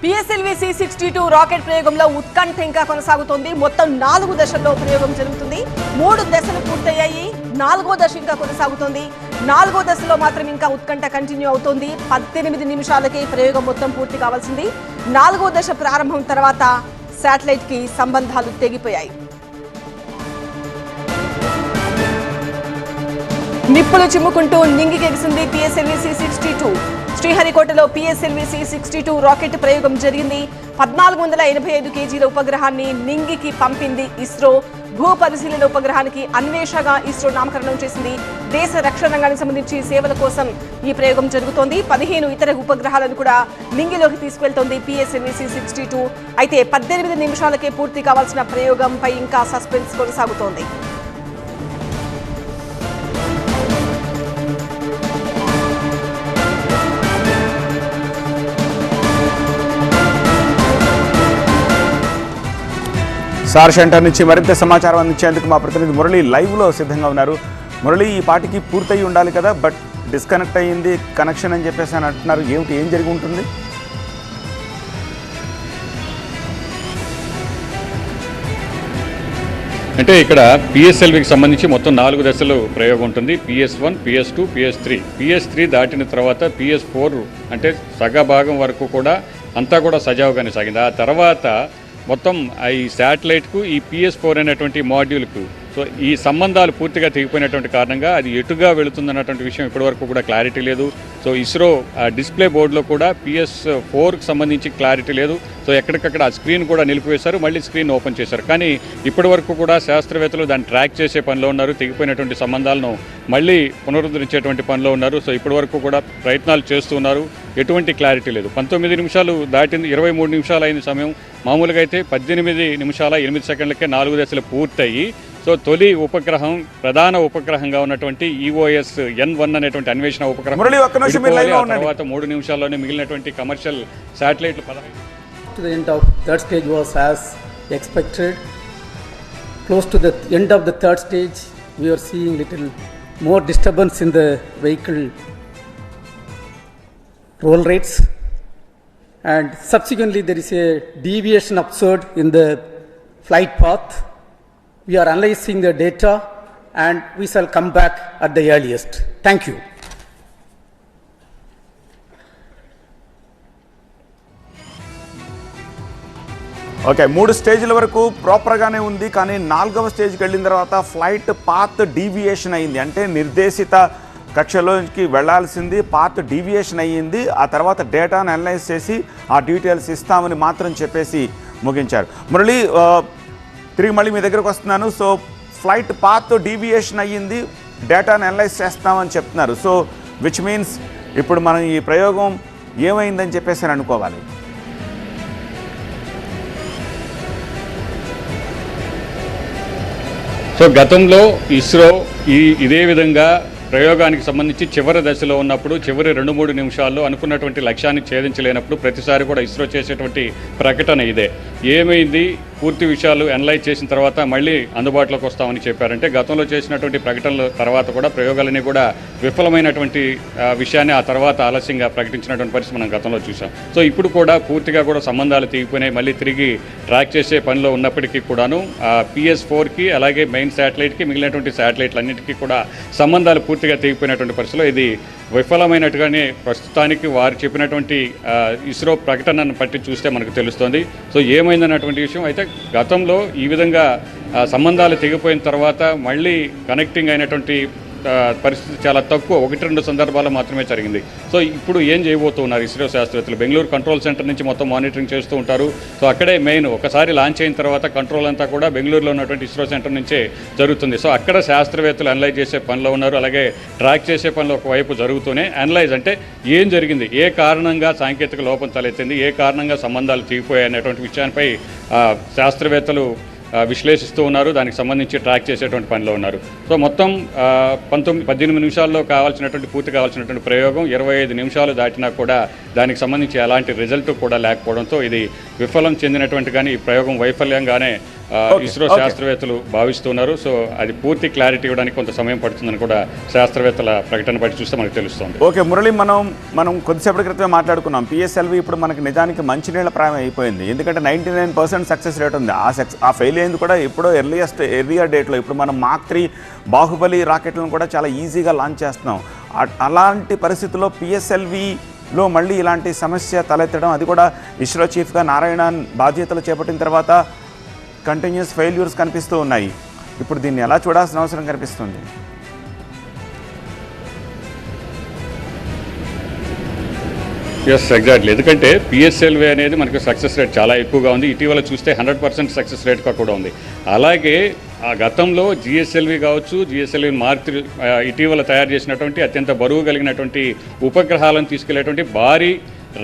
PSLV C-62 rocket ప్రయోగంలో ఉత్కంఠ ఇంకా కొనసాగుతోంది. మొత్తం 4 దశల్లో ప్రయోగం జరుగుతుంది. 3 దశలు పూర్తయ్యాయి. 4వ దశ ఇంకా కొనసాగుతోంది. 4వ దశలో మాత్రం ఇంకా ఉత్కంఠ కంటిన్యూ అవుతోంది. 18 నిమిషాలకే ప్రయోగం మొత్తం పూర్తి కావాల్సింది. 4వ దశ ప్రారంభం తర్వాత శాటిలైట్ కి సంబంధాలు తెగిపోయాయి. నిప్పులు చిమ్ముకుంటూ నింగికెగిసింది PSLV C-62. శ్రీహరికోటలో PSLV C-62 rocket ప్రయోగం జరిగింది. 1485 కేజీల ఉపగ్రహాన్ని నింగికి పంపింది ఇస్రో. భూ పరిశీలన ఉపగ్రహానికి అన్వేషగా ఇస్రో నామకరణం చేసింది. దేశ రక్షణ రంగానికి సంబంధించి సేవల కోసం ఈ ప్రయోగం జరుగుతోంది. 15 ఇతర ఉపగ్రహాలను కూడా నింగిలోకి తీసుకెళ్తోంది PSLV C-62. అయితే 18 నిమిషాలకే పూర్తి కావాల్సిన ప్రయోగంపై ఇంకా సస్పెన్స్ కొనసాగుతోంది. సార్ సెంటర్ నుంచి మరింత సమాచారం అందించేందుకు మా ప్రతినిధి మురళి లైవ్లో సిద్ధంగా ఉన్నారు. మురళి, ఈ పాటికి పూర్తయి ఉండాలి కదా, బట్ డిస్కనెక్ట్ అయ్యింది కనెక్షన్ అని చెప్పేసి అని అంటున్నారు. ఏం జరిగి ఉంటుంది? అంటే ఇక్కడ PSLVకి సంబంధించి మొత్తం 4 దశలు ప్రయోగం ఉంటుంది. PS1, PS2, PS3. PS3 దాటిన తర్వాత PS4 అంటే సగభాగం వరకు కూడా అంతా కూడా సజావుగానే సాగింది. ఆ తర్వాత మొత్తం ఈ శాటిలైట్కు ఈ PS4 అనేటువంటి మాడ్యూల్కు ఈ సంబంధాలు పూర్తిగా తెగిపోయినటువంటి కారణంగా అది ఎటుగా వెళుతుందన్నటువంటి విషయం ఇప్పటివరకు కూడా క్లారిటీ లేదు. ఇస్రో డిస్ప్లే బోర్డులో కూడా PS4కి సంబంధించి క్లారిటీ లేదు. ఎక్కడికక్కడ ఆ స్క్రీన్ కూడా నిలిపివేశారు, మళ్ళీ స్క్రీన్ ఓపెన్ చేశారు. కానీ ఇప్పటివరకు కూడా శాస్త్రవేత్తలు దాన్ని ట్రాక్ చేసే పనిలో ఉన్నారు. తెగిపోయినటువంటి సంబంధాలను మళ్ళీ పునరుద్ధరించేటువంటి పనిలో ఉన్నారు. ఇప్పటివరకు కూడా ప్రయత్నాలు చేస్తూ ఉన్నారు. ఎటువంటి క్లారిటీ లేదు. 19 నిమిషాలు దాటింది, 23 నిమిషాలు అయిన సమయం. మామూలుగా అయితే 18 నిమిషాల 8 సెకండ్లకే 4 దశలు పూర్తయి తొలి ఉపగ్రహం ప్రధాన ఉపగ్రహంగా ఉన్నటువంటి EOS N1 అనేటువంటి అన్వేషణ ఉపగ్రహం తర్వాత 3 నిమిషాల్లోనే మిగిలినటువంటి commercial శాటిలైట్లు 15. To the end of third stage was as expected. Close to the end of the third stage, we are seeing little more disturbance in the vehicle roll rates, and subsequently there is a deviation observed in the flight path. We are analyzing the data and we shall come back at the earliest. Thank you. Okay, 3 స్టేజ్ల వరకు ప్రాపర్గానే ఉంది. కానీ 4వ స్టేజ్కి వెళ్ళిన తర్వాత flight path deviation అయింది. అంటే నిర్దేశిత కక్షలోకి వెళ్లాల్సింది పాత్ డీవియేషన్ అయ్యింది. ఆ తర్వాత డేటాను అనలైజ్ చేసి ఆ డీటెయిల్స్ ఇస్తామని మాత్రం చెప్పేసి ముగించారు. మురళి, తిరిగి మళ్ళీ మీ దగ్గరకు వస్తున్నాను. ఫ్లైట్ పాత్ డీవియేషన్ అయ్యింది, డేటాను అనలైజ్ చేస్తామని చెప్తున్నారు. విచ్ మీన్స్ ఇప్పుడు మనం ఈ ప్రయోగం ఏమైందని చెప్పేసి అని అనుకోవాలి. గతంలో ఇస్రో ఇదే విధంగా ప్రయోగానికి సంబంధించి చివరి దశలో ఉన్నప్పుడు చివరి 2-3 నిమిషాల్లో అనుకున్నటువంటి లక్ష్యాన్ని ఛేదించలేనప్పుడు ప్రతిసారి కూడా ఇస్రో చేసేటువంటి ప్రకటన ఇదే. ఏమైంది, పూర్తి విషయాలు అనలైజ్ చేసిన తర్వాత మళ్ళీ అందుబాటులోకి వస్తామని చెప్పారంటే గతంలో చేసినటువంటి ప్రకటనల తర్వాత కూడా ప్రయోగాలన్నీ కూడా విఫలమైనటువంటి విషయాన్ని ఆ తర్వాత ఆలస్యంగా ప్రకటించినటువంటి పరిస్థితి మనం గతంలో చూసాం. ఇప్పుడు కూడా పూర్తిగా కూడా సంబంధాలు తెగిపోయినాయి. మళ్ళీ తిరిగి ట్రాక్ చేసే పనిలో ఉన్నప్పటికీ కూడాను PS4కి అలాగే మెయిన్ శాటిలైట్కి మిగిలినటువంటి శాటిలైట్లన్నింటికీ కూడా సంబంధాలు పూర్తిగా తెగిపోయినటువంటి పరిస్థితిలో ఇది విఫలమైనట్టుగానే ప్రస్తుతానికి వారు చెప్పినటువంటి ఇస్రో ప్రకటనను బట్టి చూస్తే మనకు తెలుస్తోంది. ఏమైందన్నటువంటి విషయం అయితే గతంలో ఈ విధంగా సంబంధాలు తెగిపోయిన తర్వాత మళ్ళీ కనెక్టింగ్ అయినటువంటి పరిస్థితి చాలా తక్కువ, 1-2 సందర్భాలు మాత్రమే జరిగింది. ఇప్పుడు ఏం చేయబోతున్నారు ఇస్రో శాస్త్రవేత్తలు? బెంగళూరు కంట్రోల్ సెంటర్ నుంచి మొత్తం మానిటరింగ్ చేస్తూ ఉంటారు. అక్కడే మెయిన్ ఒకసారి లాంచ్ అయిన తర్వాత కంట్రోల్ అంతా కూడా బెంగళూరులో ఉన్నటువంటి ఇస్రో సెంటర్ నుంచే జరుగుతుంది. అక్కడ శాస్త్రవేత్తలు అనలైజ్ చేసే పనిలో ఉన్నారు. అలాగే ట్రాక్ చేసే పనిలో ఒకవైపు జరుగుతూనే అనలైజ్ అంటే ఏం జరిగింది, ఏ కారణంగా సాంకేతిక లోపం తలెత్తింది, ఏ కారణంగా సంబంధాలు తెగిపోయాయి అనేటువంటి విషయాన్ని శాస్త్రవేత్తలు విశ్లేషిస్తూ ఉన్నారు. దానికి సంబంధించి ట్రాక్ చేసేటువంటి పనిలో ఉన్నారు. మొత్తం 18 నిమిషాల్లో పూర్తి కావాల్సినటువంటి ప్రయోగం 25 నిమిషాలు దాటినా కూడా దానికి సంబంధించి ఎలాంటి రిజల్ట్ కూడా లేకపోవడంతో ఇది విఫలం చెందినటువంటి కానీ ఈ ప్రయోగం వైఫల్యంగానే ఇస్రో శాస్త్రవేత్తలు భావిస్తున్నారు. సో అది పూర్తి క్లారిటీ ఇవ్వడానికి కొంత సమయం పడుతుందని కూడా శాస్త్రవేత్తల ప్రకటన బట్టి చూస్తే మనకు తెలుస్తుంది. ఓకే మురళి, మనం కొద్దిసేపటి క్రితమే మాట్లాడుకున్నాం. పిఎస్ఎల్వి ఇప్పుడు మనకి నిజానికి మంచినీళ్ళ ప్రాయం అయిపోయింది. ఎందుకంటే 99% సక్సెస్ రేట్ ఉంది. ఆ ఫెయిల్ అయింది కూడా ఎప్పుడో ఎర్లియర్ డేట్లో. ఇప్పుడు మనం మార్క్ 3 బాహుబలి రాకెట్లను కూడా చాలా ఈజీగా లాంచ్ చేస్తున్నాం. అలాంటి పరిస్థితుల్లో పిఎస్ఎల్విలో మళ్ళీ ఇలాంటి సమస్య తలెత్తడం, అది కూడా ఇస్రో చీఫ్గా నారాయణన్ బాధ్యతలు చేపట్టిన తర్వాత కంటిన్యూస్ ఫెయిల్యూర్స్ కనిపిస్తూ ఉన్నాయి. ఇప్పుడు దీన్ని ఎలా చూడాల్సిన అవసరం కనిపిస్తుంది? Yes, exactly. ఎందుకంటే పిఎస్ఎల్వి అనేది మనకు సక్సెస్ రేట్ చాలా ఎక్కువగా ఉంది. ఇటీవల చూస్తే 100% సక్సెస్ రేట్గా కూడా ఉంది. అలాగే ఆ గతంలో జిఎస్ఎల్వి కావచ్చు, జిఎస్ఎల్వి మార్క్ 3 ఇటీవల తయారు చేసినటువంటి అత్యంత బరువు కలిగినటువంటి ఉపగ్రహాలను తీసుకెళ్లేటువంటి భారీ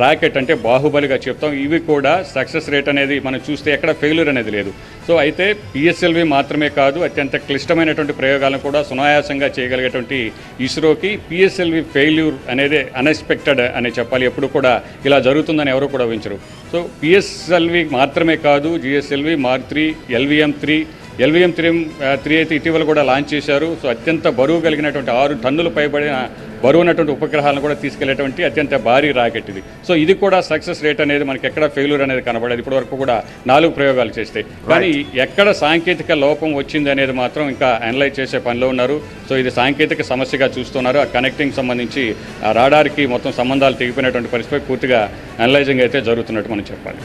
రాకెట్ అంటే బాహుబలిగా చెప్తాం. ఇవి కూడా సక్సెస్ రేట్ అనేది మనం చూస్తే ఎక్కడ ఫెయిల్యూర్ అనేది లేదు. సో అయితే పిఎస్ఎల్వి మాత్రమే కాదు, అత్యంత క్లిష్టమైనటువంటి ప్రయోగాలను కూడా సునాయాసంగా చేయగలిగేటువంటి ఇస్రోకి పిఎస్ఎల్వి ఫెయిల్యూర్ అనేది అన్ఎక్స్పెక్టెడ్ అనే చెప్పాలి. ఎప్పుడు కూడా ఇలా జరుగుతుందని ఎవరు కూడా ఊహించరు. సో పిఎస్ఎల్వి మాత్రమే కాదు, జిఎస్ఎల్వి మార్క్ 3, LVM-3 అయితే ఇటీవల కూడా లాంచ్ చేశారు. సో అత్యంత బరువు కలిగినటువంటి 6 టన్నులు పైబడిన బరువు ఉన్నటువంటి ఉపగ్రహాలను కూడా తీసుకెళ్లేటువంటి అత్యంత భారీ రాకెట్ ఇది. సో ఇది కూడా సక్సెస్ రేట్ అనేది మనకి ఎక్కడ ఫెయిల్యూర్ అనేది కనబడేది. ఇప్పటి వరకు కూడా 4 ప్రయోగాలు చేస్తే, కానీ ఎక్కడ సాంకేతిక లోపం వచ్చింది అనేది మాత్రం ఇంకా అనలైజ్ చేసే పనిలో ఉన్నారు. సో ఇది సాంకేతిక సమస్యగా చూస్తున్నారు. ఆ కనెక్టింగ్ సంబంధించి ఆ రాడార్కి మొత్తం సంబంధాలు తెగిపోయినటువంటి పరిస్థితి పూర్తిగా అనలైజింగ్ అయితే జరుగుతున్నట్టు మనం చెప్పాలి.